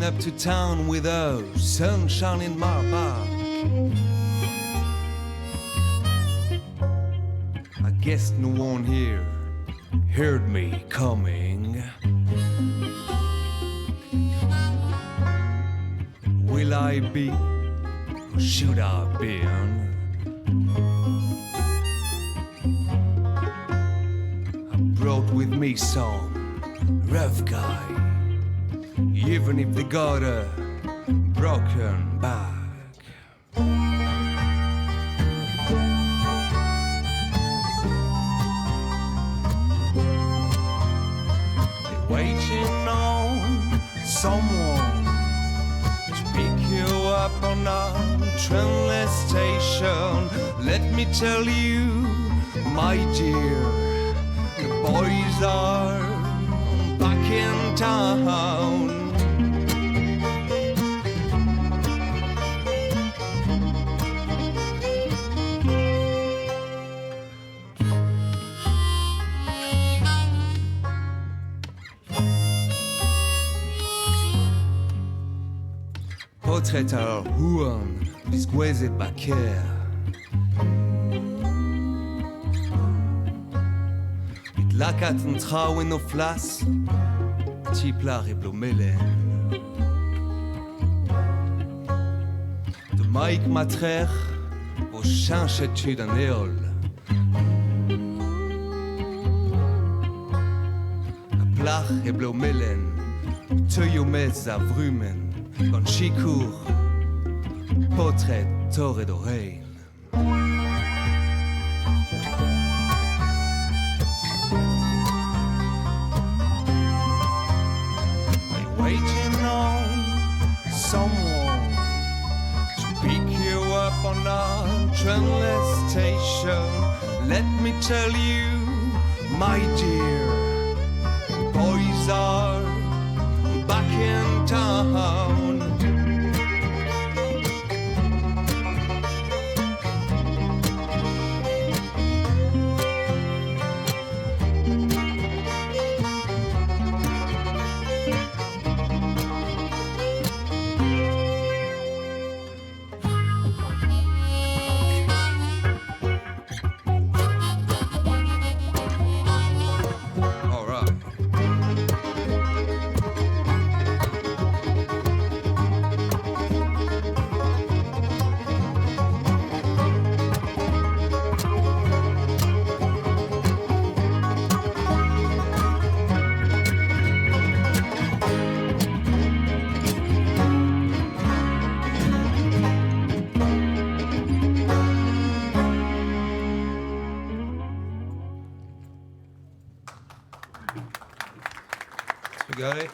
Driving up to town without sunshine in my back. I guess no one here heard me coming. Will I be, or should I been? I brought with me some rough guy, even if they got a broken back. They're waiting on someone to pick you up on a train station. Let me tell you, my dear, the boys are back in town. Paotr ar huan, biz gwezet baker. Mit lakat an traouen o flas, tiplar e blomelen. De maik matrer, o chanchet tud an eol. A plach e blomelen, teuio mez a vrumen. Gant chikour, potret torret o rein. I'm waiting on someone to pick you up on a train station. Let me tell you, my dear, boys are back in town. Got it?